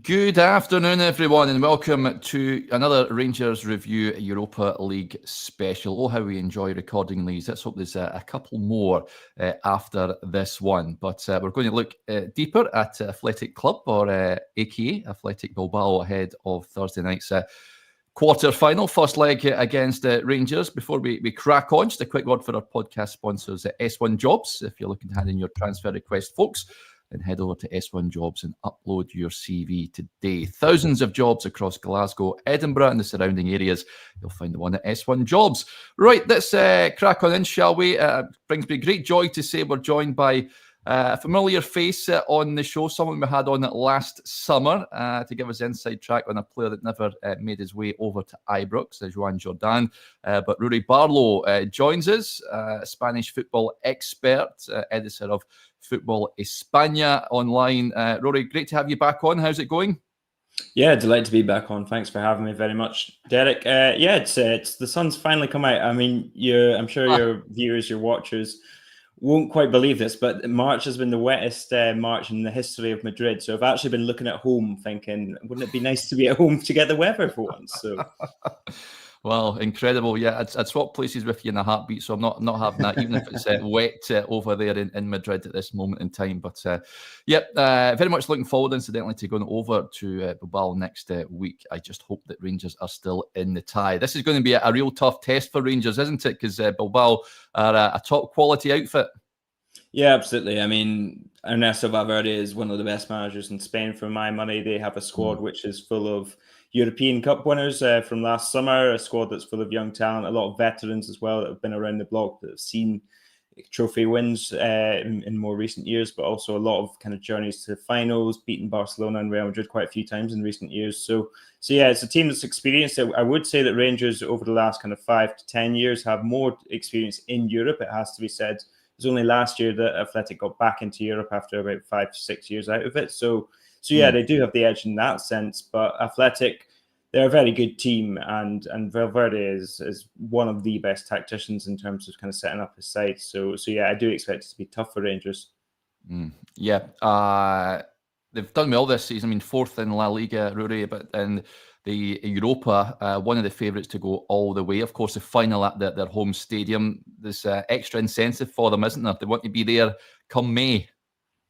Good afternoon, everyone, and welcome to another Rangers Review Europa League special. Oh, how we enjoy recording these. Let's hope there's a couple more after this one. But we're going to look deeper at Athletic Club, or aka Athletic Bilbao, ahead of Thursday night's quarter-final, first leg against Rangers. Before we crack on, just a quick word for our podcast sponsors, S1 Jobs. If you're looking to hand in your transfer request, folks, then head over to S1 Jobs and upload your CV today. Thousands of jobs across Glasgow, Edinburgh and the surrounding areas. You'll find the one at S1 Jobs. Right, let's crack on in, shall we? Brings me great joy to say we're joined by a familiar face on the show, someone we had on last summer to give us inside track on a player that never made his way over to Ibrox, Joan Jordan. But Ruairidh Barlow joins us, Spanish football expert, editor of Football España online. Rory, great to have you back on. How's it going? Yeah, delighted to be back on. Thanks for having me very much, Derek. It's the sun's finally come out. I mean, I'm sure your viewers, your watchers won't quite believe this, but March has been the wettest March in the history of Madrid. So I've actually been looking at home thinking, wouldn't it be nice to be at home to get the weather for once? So. Well, incredible. Yeah, I'd swap places with you in a heartbeat, so I'm not having that, even if it's wet over there in Madrid at this moment in time. But very much looking forward, incidentally, to going over to Bilbao next week. I just hope that Rangers are still in the tie. This is going to be a real tough test for Rangers, isn't it? Because Bilbao are a top quality outfit. Yeah, absolutely. I mean, Ernesto Valverde is one of the best managers in Spain for my money. They have a squad which is full of European Cup winners from last summer, a squad that's full of young talent, a lot of veterans as well that have been around the block that have seen trophy wins in more recent years, but also a lot of kind of journeys to finals, beating Barcelona and Real Madrid quite a few times in recent years. So yeah, it's a team that's experienced. I would say that Rangers over the last kind of 5 to 10 years have more experience in Europe, it has to be said. It was only last year that Athletic got back into Europe after about 5 to 6 years out of it. So yeah, they do have the edge in that sense. But Athletic, they're a very good team, and Valverde is one of the best tacticians in terms of kind of setting up his side. So yeah, I do expect it to be tough for Rangers. They've done well this season. I mean, fourth in La Liga, Rory, but in the Europa, one of the favourites to go all the way. Of course, the final at their home stadium. There's extra incentive for them, isn't there? They want to be there come May.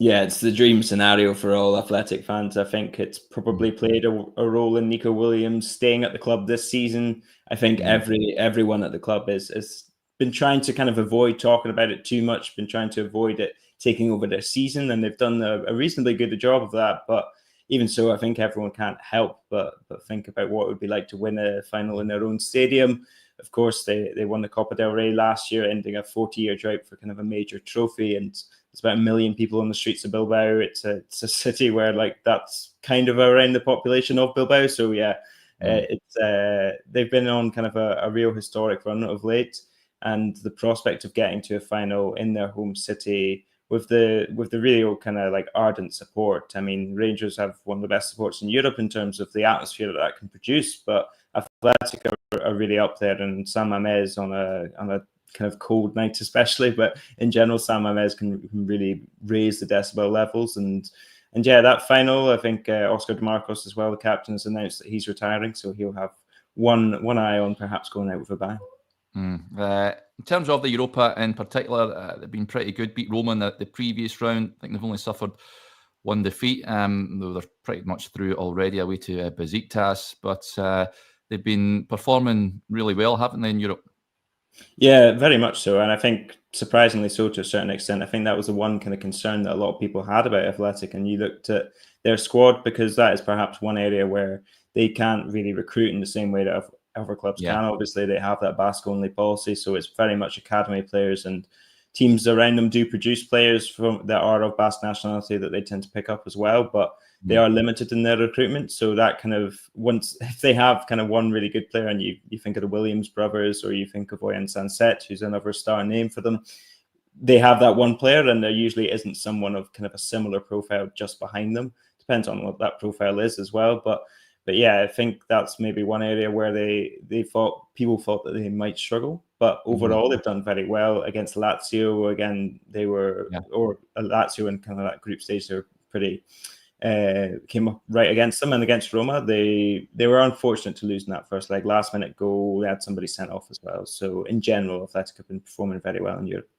Yeah, it's the dream scenario for all Athletic fans. I think it's probably played a role in Nico Williams staying at the club this season. I think everyone at the club has been trying to kind of avoid talking about it too much, been trying to avoid it taking over their season, and they've done a reasonably good job of that. But even so, I think everyone can't help but think about what it would be like to win a final in their own stadium. Of course, they won the Copa del Rey last year, ending a 40-year drought for kind of a major trophy, and there's about 1 million people on the streets of Bilbao. It's a city where that's kind of around the population of Bilbao. So yeah, they've been on kind of a real historic run of late, and the prospect of getting to a final in their home city with the real kind of like ardent support. I mean, Rangers have one of the best supports in Europe in terms of the atmosphere that can produce, but Athletic are really up there, and San Mamés on a kind of cold night especially, but in general San Mamés can really raise the decibel levels, and yeah, that final, I think Oscar de Marcos as well, the captain, has announced that he's retiring, so he'll have one eye on perhaps going out with a bang. In terms of the Europa in particular, they've been pretty good. Beat Roma in the previous round. I think they've only suffered one defeat, though they're pretty much through already away to Besiktas, but they've been performing really well, haven't they, in Europe? Yeah, very much so. And I think surprisingly so to a certain extent. I think that was the one kind of concern that a lot of people had about Athletic. And you looked at their squad, because that is perhaps one area where they can't really recruit in the same way that other clubs can. Obviously, they have that Basque-only policy. So it's very much academy players, and teams around them do produce players that are of Basque nationality that they tend to pick up as well. But they are limited in their recruitment. So that kind of, if they have kind of one really good player, and you think of the Williams brothers, or you think of Oyan Sanset, who's another star name for them, they have that one player, and there usually isn't someone of kind of a similar profile just behind them. Depends on what that profile is as well. But yeah, I think that's maybe one area where people thought that they might struggle. But overall, they've done very well against Lazio. Again, or Lazio in kind of that group stage, they're pretty came up right against them, and against Roma, they were unfortunate to lose in that first leg. Last minute goal, they had somebody sent off as well. So in general, Athletic have been performing very well in Europe.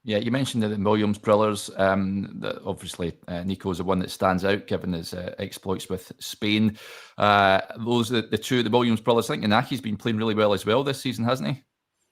Yeah, you mentioned the Williams brothers. That obviously, Nico is the one that stands out given his exploits with Spain. Those are the two, the Williams brothers. I think Inaki's been playing really well as well this season, hasn't he?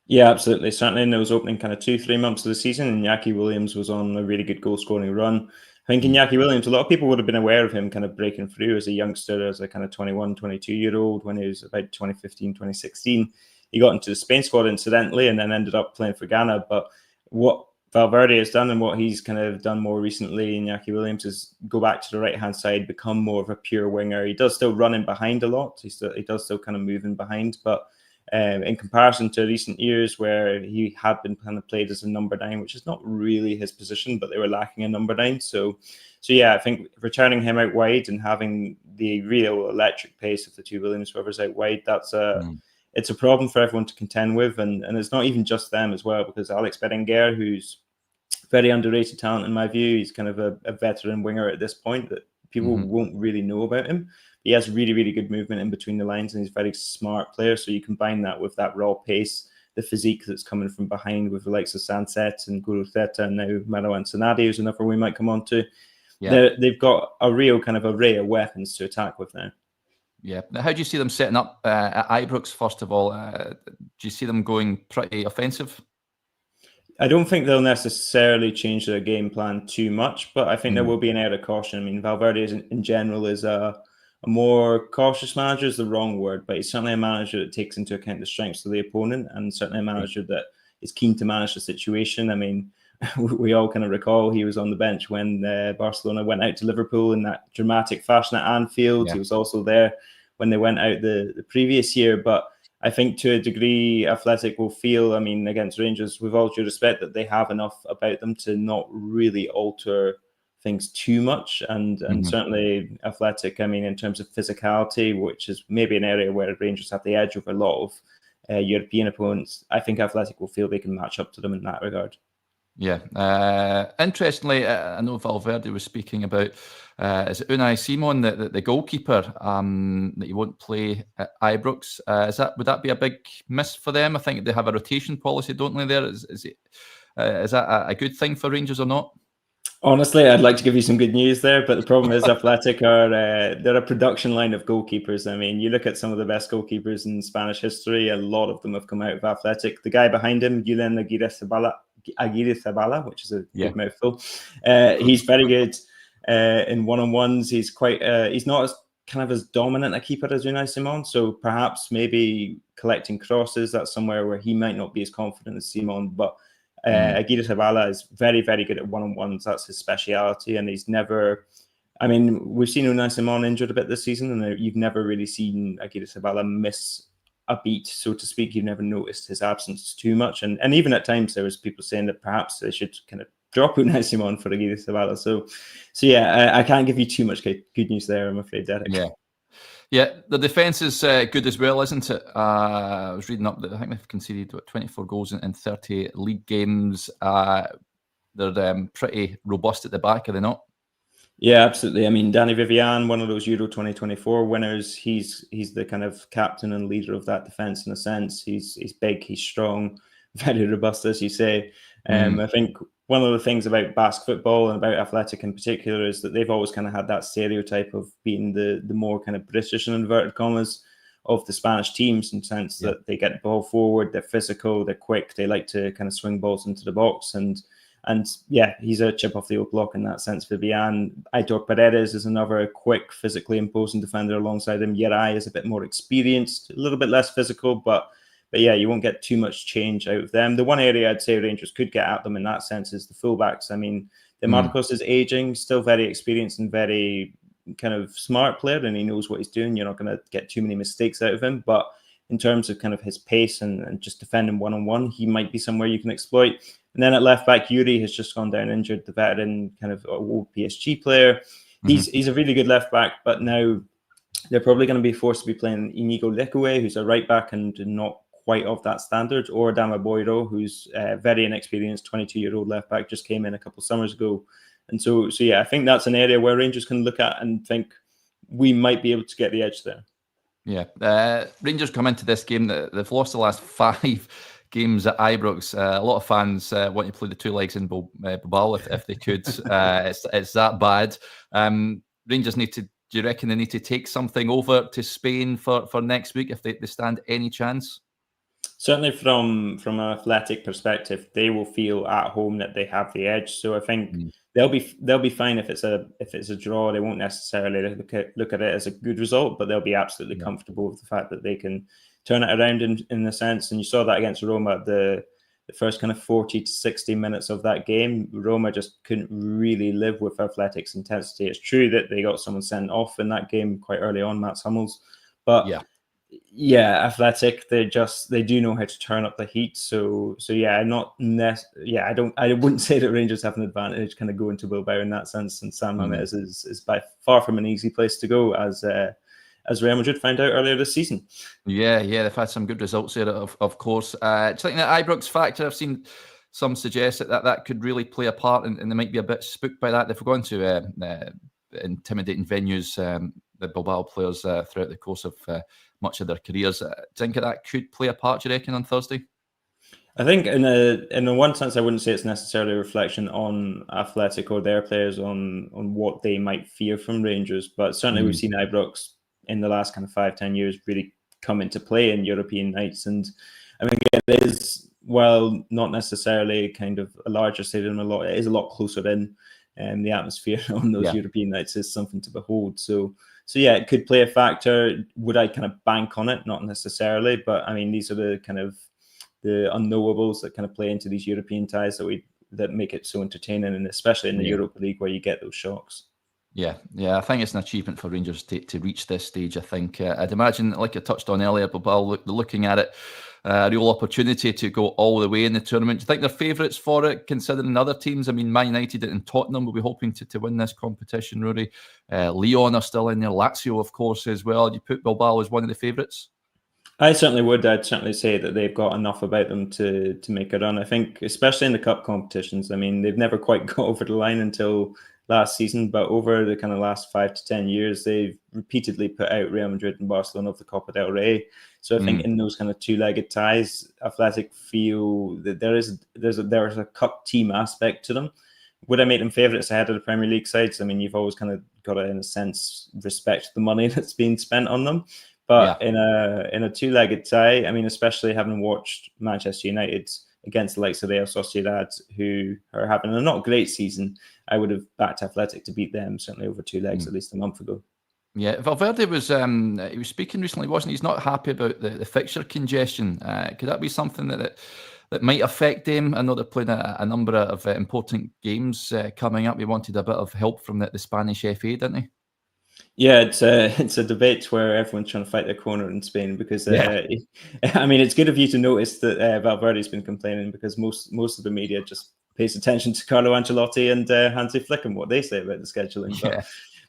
Yeah, absolutely. Certainly in those opening kind of 2-3 months of the season, Iñaki Williams was on a really good goal-scoring run. I think Iñaki Williams, a lot of people would have been aware of him kind of breaking through as a youngster, as a kind of 21, 22-year-old when he was about 2015, 2016. He got into the Spain squad incidentally and then ended up playing for Ghana. But what Valverde has done and what he's kind of done more recently, Iñaki Williams, is go back to the right-hand side, become more of a pure winger. He does still run in behind a lot. He does still kind of move in behind, but in comparison to recent years where he had been kind of played as a number 9, which is not really his position, but they were lacking a number 9. So yeah, I think returning him out wide and having the real electric pace of the two Williams brothers out wide, it's a problem for everyone to contend with. And it's not even just them as well, because Alex Berenguer, who's very underrated talent in my view, he's kind of a veteran winger at this point that people won't really know about him. He has really, really good movement in between the lines, and he's a very smart player. So you combine that with that raw pace, the physique that's coming from behind with the likes of Sanset and Gurutheta and now Marouane Sanadi, who's another we might come on to. Yeah. They've got a real kind of array of weapons to attack with now. Yeah. Now, how do you see them setting up at Ibrox, first of all? Do you see them going pretty offensive? I don't think they'll necessarily change their game plan too much, but I think there will be an air of caution. I mean, Valverde in general is a more cautious manager is the wrong word, but he's certainly a manager that takes into account the strengths of the opponent, and certainly a manager that is keen to manage the situation. I mean, we all kind of recall he was on the bench when Barcelona went out to Liverpool in that dramatic fashion at Anfield. Yeah. He was also there when they went out the previous year, but I think to a degree, Athletic will feel, I mean, against Rangers, with all due respect, that they have enough about them to not really alter things too much. And certainly Athletic, I mean, in terms of physicality, which is maybe an area where Rangers have the edge over a lot of European opponents, I think Athletic will feel they can match up to them in that regard. Yeah. Interestingly, I know Valverde was speaking about, is it Unai Simon, the goalkeeper, that you won't play at Ibrox? Would that be a big miss for them? I think they have a rotation policy, don't they, there? Is that a good thing for Rangers or not? Honestly, I'd like to give you some good news there, but the problem is Athletic they're a production line of goalkeepers. I mean, you look at some of the best goalkeepers in Spanish history, a lot of them have come out of Athletic. The guy behind him, Julen Aguirre Zabala, which is a big mouthful. He's very good in one-on-ones. He's he's not as kind of as dominant a keeper as Unai Simon. So perhaps maybe collecting crosses, that's somewhere where he might not be as confident as Simon, but Aguirre Zabala is very, very good at one-on-ones. That's his speciality, and he's never. I mean, we've seen Unai Simon injured a bit this season, and you've never really seen Aguirre Zabala miss a beat, so to speak. You've never noticed his absence too much, and even at times there was people saying that perhaps they should kind of drop Unai Simon for Aguirre Zabala. So yeah, I can't give you too much good news there, I'm afraid, Derek. Yeah, the defence is good as well, isn't it? I was reading up that I think they've conceded 24 goals in 30 league games. They're pretty robust at the back, are they not? Yeah, absolutely. I mean, Danny Vivian, one of those Euro 2024 winners, he's the kind of captain and leader of that defence in a sense. He's big, he's strong, very robust, as you say. I think one of the things about Basque football and about Athletic in particular is that they've always kind of had that stereotype of being the more kind of British, in inverted commas, of the Spanish teams, in the sense that they get the ball forward, they're physical, they're quick, they like to kind of swing balls into the box. And yeah, he's a chip off the old block in that sense. Vivian. Aitor Paredes is another quick, physically imposing defender alongside him. Yeray is a bit more experienced, a little bit less physical, but yeah, you won't get too much change out of them. The one area I'd say Rangers could get at them in that sense is the fullbacks. I mean, De Marcos is aging, still very experienced and very kind of smart player, and he knows what he's doing. You're not going to get too many mistakes out of him, but in terms of kind of his pace and just defending one-on-one, he might be somewhere you can exploit. And then at left back, Yuri has just gone down injured, the veteran kind of old PSG player. He's a really good left back, but now they're probably going to be forced to be playing Inigo Lekue, who's a right back and not quite of that standard, or Dama Boiro, who's very inexperienced, 22-year-old left back, just came in a couple of summers ago. And so yeah, I think that's an area where Rangers can look at and think we might be able to get the edge there. Yeah, Rangers come into this game. They've lost the last 5 games at Ibrox. A lot of fans want to play the 2 legs in Bilbao if they could. It's that bad. Rangers need to. Do you reckon they need to take something over to Spain for next week if they stand any chance? Certainly, from an athletic perspective, they will feel at home that they have the edge. So I think they'll be fine if it's a draw. They won't necessarily look at it as a good result, but they'll be absolutely comfortable with the fact that they can turn it around in a sense. And you saw that against Roma, the first kind of 40 to 60 minutes of that game. Roma just couldn't really live with Athletic's intensity. It's true that they got someone sent off in that game quite early on, Mats Hummels, but yeah, Athletic, they do know how to turn up the heat. So yeah, I wouldn't say that Rangers have an advantage kind of going to Bilbao in that sense. And San Mamés is by far from an easy place to go, as Real Madrid found out earlier this season. Yeah, they've had some good results there, of course. Do you think that Ibrox factor? I've seen some suggest that could really play a part, and they might be a bit spooked by that. They've gone to intimidating venues, the Bilbao players, throughout the course of much of their careers. Do you think that could play a part, do you reckon, on Thursday? I think in a one sense, I wouldn't say it's necessarily a reflection on Athletic or their players on what they might fear from Rangers, but certainly we've seen Ibrox in the last kind of 5-10 years really come into play in European nights. And I mean, it is, well, not necessarily kind of a larger stadium, it is a lot closer in, and the atmosphere on those European nights is something to behold. So yeah, it could play a factor. Would I kind of bank on it? Not necessarily, but I mean, these are the kind of the unknowables that kind of play into these European ties that make it so entertaining, and especially in the Europa League where you get those shocks. Yeah, I think it's an achievement for Rangers to reach this stage. I think I'd imagine, like I touched on earlier, but looking at it, a real opportunity to go all the way in the tournament. Do you think they're favourites for it, considering other teams? I mean, Man United and Tottenham will be hoping to win this competition, Ruairidh. Lyon are still in there. Lazio, of course, as well. You put Bilbao as one of the favourites? I certainly would. I'd certainly say that they've got enough about them to make a run. I think, especially in the cup competitions, I mean, they've never quite got over the line until last season, but over the kind of last 5 to 10 years, they've repeatedly put out Real Madrid and Barcelona of the Copa del Rey. So I think in those kind of two-legged ties, Athletic feel that there's a cup team aspect to them. Would I make them favourites ahead of the Premier League sides? I mean, you've always kind of got to, in a sense, respect the money that's being spent on them. But in a two-legged tie, I mean, especially having watched Manchester United against the likes of Real Sociedad, who are having a not great season, I would have backed Athletic to beat them, certainly over 2 legs at least a month ago. Yeah, Valverde was he was speaking recently, wasn't he? He's not happy about the fixture congestion. Could that be something that might affect him? I know they're playing a number of important games coming up. He wanted a bit of help from the Spanish FA, didn't he? Yeah, it's a debate where everyone's trying to fight their corner in Spain because I mean, it's good of you to notice that Valverde's been complaining, because most of the media just pays attention to Carlo Ancelotti and Hansi Flick and what they say about the scheduling.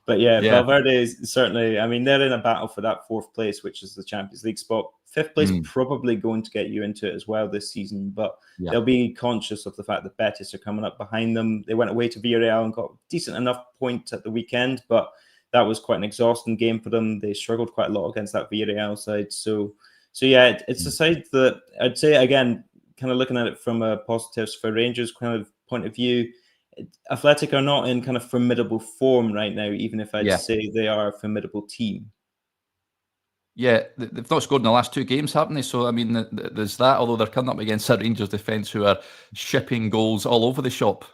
But Valverde is certainly, I mean, they're in a battle for that 4th place, which is the Champions League spot. 5th place probably going to get you into it as well this season, but they'll be conscious of the fact that Betis are coming up behind them. They went away to Villarreal and got a decent enough point at the weekend, but that was quite an exhausting game for them. They struggled quite a lot against that Villarreal side. So yeah, it's a side that I'd say, again, kind of looking at it from a positives for Rangers kind of point of view, Athletic are not in kind of formidable form right now, even if I'd say they are a formidable team. Yeah, they've not scored in the last 2 games, haven't they? So, I mean, there's that, although they're coming up against a Rangers defence who are shipping goals all over the shop.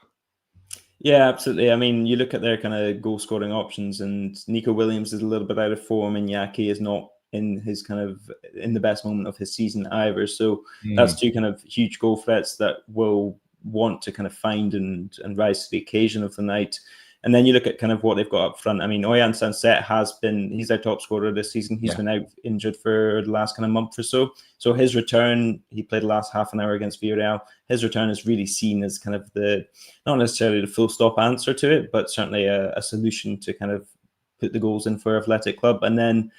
Yeah, absolutely. I mean, you look at their kind of goal-scoring options, and Nico Williams is a little bit out of form, and Yaki is not in the best moment of his season either. So that's 2 kind of huge goal threats that will want to kind of find and rise to the occasion of the night. And then you look at kind of what they've got up front. I mean, Oyan Sanset he's their top scorer this season. He's been out injured for the last kind of month or so. So his return, he played the last half an hour against Villarreal. His return is really seen as kind of not necessarily the full stop answer to it, but certainly a solution to kind of put the goals in for Athletic Club. And then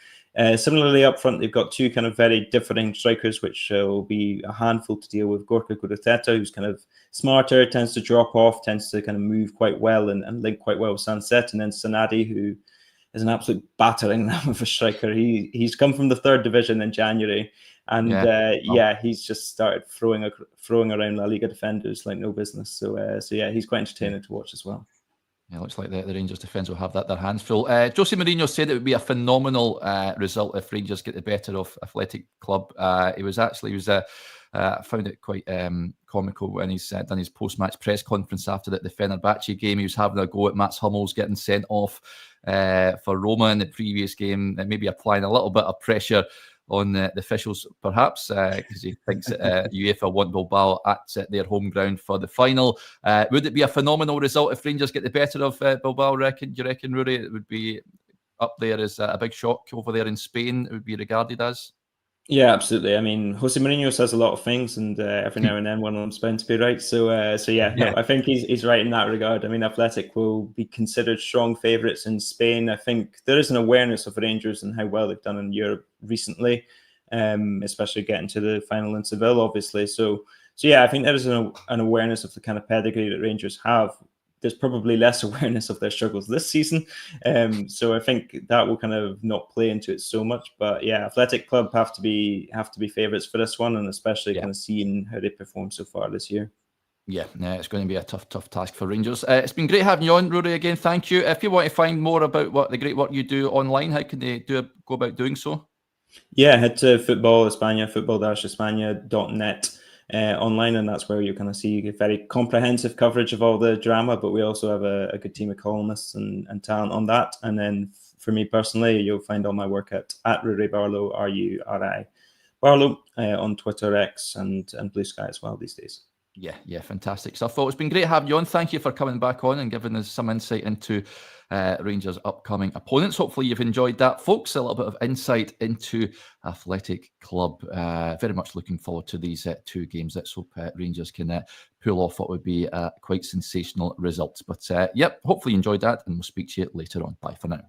Similarly, up front, they've got two kind of very differing strikers, which will be a handful to deal with. Gorka Guruteta, who's kind of smarter, tends to drop off, tends to kind of move quite well and link quite well with Sunset. And then Sanadi, who is an absolute battering ram of a striker. He's come from the 3rd division in January. And he's just started throwing around La Liga defenders like no business. So he's quite entertaining to watch as well. Yeah, looks like the Rangers defence will have their hands full. Jose Mourinho said it would be a phenomenal result if Rangers get the better of Athletic Club. I found it quite comical when he's done his post-match press conference after the Fenerbahce game. He was having a go at Mats Hummels getting sent off for Roma in the previous game, and maybe applying a little bit of pressure on the officials, perhaps, because he thinks that UEFA want Bilbao at their home ground for the final. Would it be a phenomenal result if Rangers get the better of Bilbao, do you reckon, Rory? It would be up there as a big shock over there in Spain, it would be regarded as? Yeah, absolutely. I mean, Jose Mourinho says a lot of things, and every now and then one of them's bound to be right. So no, I think he's right in that regard. I mean, Athletic will be considered strong favourites in Spain. I think there is an awareness of Rangers and how well they've done in Europe recently, especially getting to the final in Seville, obviously. So I think there is an awareness of the kind of pedigree that Rangers have. There's probably less awareness of their struggles this season. So I think that will kind of not play into it so much. But yeah, Athletic Club have to be favourites for this one, and especially kind of seeing how they perform so far this year. Yeah, it's going to be a tough task for Rangers. It's been great having you on, Rory, again. Thank you. If you want to find more about the great work you do online, how can they go about doing so? Yeah, head to football-espana.net. Online, and that's where you kind of see very comprehensive coverage of all the drama, but we also have a good team of columnists and talent on that. And then for me personally, you'll find all my work at Ruairidh Barlow, RURI Barlow, on Twitter, X, and Blue Sky as well these days. Yeah, fantastic stuff. Well, it's been great having you on. Thank you for coming back on and giving us some insight into Rangers' upcoming opponents. Hopefully you've enjoyed that, folks. A little bit of insight into Athletic Club. Very much looking forward to these 2 games. Let's hope Rangers can pull off what would be quite sensational results. But hopefully you enjoyed that, and we'll speak to you later on. Bye for now.